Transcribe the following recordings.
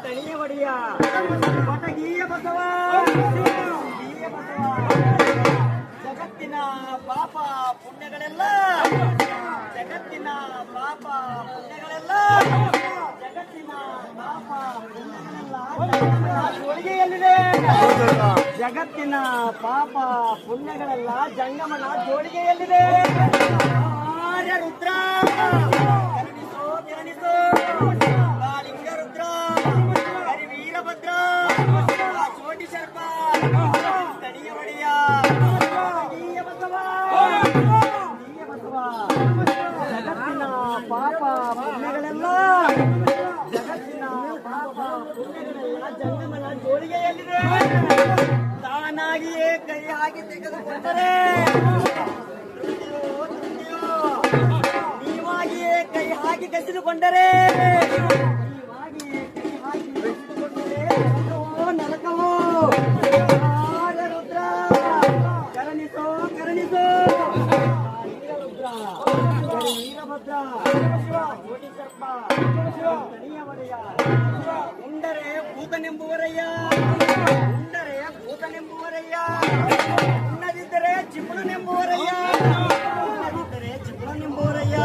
ತಣಿಯ ಒಡೆಯ ಪಟಗೀಯ ಬಸವ ಜಗತ್ತಿನ ಪಾಪ ಪುಣ್ಯಗಳೆಲ್ಲ ಜಗತ್ತಿನ ಪಾಪ ಪುಣ್ಯಗಳೆಲ್ಲ ಜಗತ್ತಿನ ಪಾಪ ಪುಣ್ಯಗಳೆಲ್ಲ ಜೋಳಿಗೆಯಲ್ಲಿದೆ ಜಗತ್ತಿನ ಪಾಪ ಪುಣ್ಯಗಳೆಲ್ಲ ಜಂಗಮನ ಜೋಳಿಗೆಯಲ್ಲಿದೆ ಆರ್ಯ ರುದ್ರ ಕರುಣಿಸೋ ಧ್ಯಾನಿಸೋ ಕಾಳಿಂಗ ರುದ್ರ ಹರಿ ವೀರಭದ್ರ ಚೋಟಿ ಸರ್ಪ ತಣಿಯ ಒಡೆಯ ಬಸವ ಜಗತ್ತಿನ ಪಾಪ ಪುಣ್ಯಗಳೆಲ್ಲ ಜಗತ್ತಿನ ಪಾಪ ಪುಣ್ಯಗಳೆಲ್ಲ ಜಂಗಮನ ಜೋಳಿಗೆಯಲ್ಲಿದೆ ತಾನಾಗಿಯೇ ಕೈ ಹಾಕಿ ತೆಗೆದುಕೊಂಡರೆ ನೀವಾಗಿಯೇ ಕೈ ಹಾಕಿ ಕಸಿದುಕೊಂಡರೆ ನರಕವೋ ರುದ್ರ ಕರುಣಿಸೋ ಕರುಣಿಸೋ ರುದ್ರ ವೀರಭದ್ರ ಕೋಟಿ ಸರ್ಪ ತಣಿಯ ಒಡೆಯ ಉಂಡರೆ ಭೂತನೆಂಬುವರಯ್ಯ ಉಂಡರೆ ಭೂತನೆಂಬುವರಯ್ಯ ಉಣ್ಣದಿದ್ದರೆ ಚಿಪ್ಪುಣನೆಂಬುವರಯ್ಯ ಉಣ್ಣದಿದ್ದರೆ ಚಿಪ್ಪುಣನೆಂಬುವರಯ್ಯ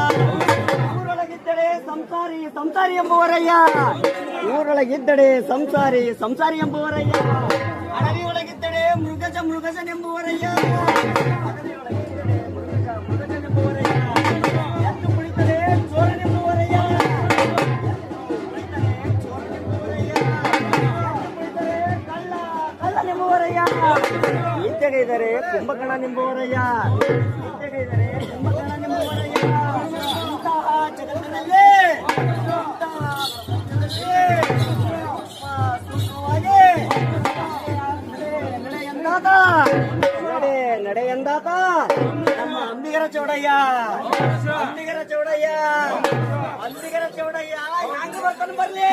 ಊರೊಳಗಿದ್ದರೆ ಸಂಸಾರಿ ಸಂಸಾರಿ ಎಂಬುವರಯ್ಯ ಊರೊಳಗಿದ್ದರೆ ಸಂಸಾರಿ ಸಂಸಾರಿ ಎಂಬುವರಯ್ಯ ಅಡವಿಯೊಳಗಿದ್ದರೆ ಮೃಗಜ ಮೃಗಜನೆಂಬುವರಯ್ಯ ಅಡವಿಯೊಳಗಿದ್ದರೆ ಮೃಗಜ ಮೃಗಜನೆಂಬುವರಯ್ಯ ಎದ್ದು ಕುಳಿತರೆ ಚೋರನೆಂಬುವರಯ್ಯ ಕುಳಿತರೆ ಚೋರನೆಂಬುವರಯ್ಯ ಕುಳಿತರೆ ಕಳ್ಳ ಕಳ್ಳನೆಂಬುವರಯ್ಯ ಈತೆಗೈದರೆ ಕುಂಭಕರ್ಣನೆಂಬುವರಯ್ಯ ಈತೆಗೈದರೆ ಕುಂಭಕರ್ಣನೆಂಬುವರಯ್ಯ ಇಂತಹ ಜಗತ್ತಿನಲ್ಲಿ ನಡೆಯಂದಾತ ನಮ್ಮ ಅಂಬಿಗರ ಚೌಡಯ್ಯ ಅಂಬಿಗರ ಚೌಡಯ್ಯ ಅಂಬಿಗರ ಚೌಡಯ್ಯ ಹೆಂಗ ಬರ್ತಾನೆ ಬರ್ಲಿ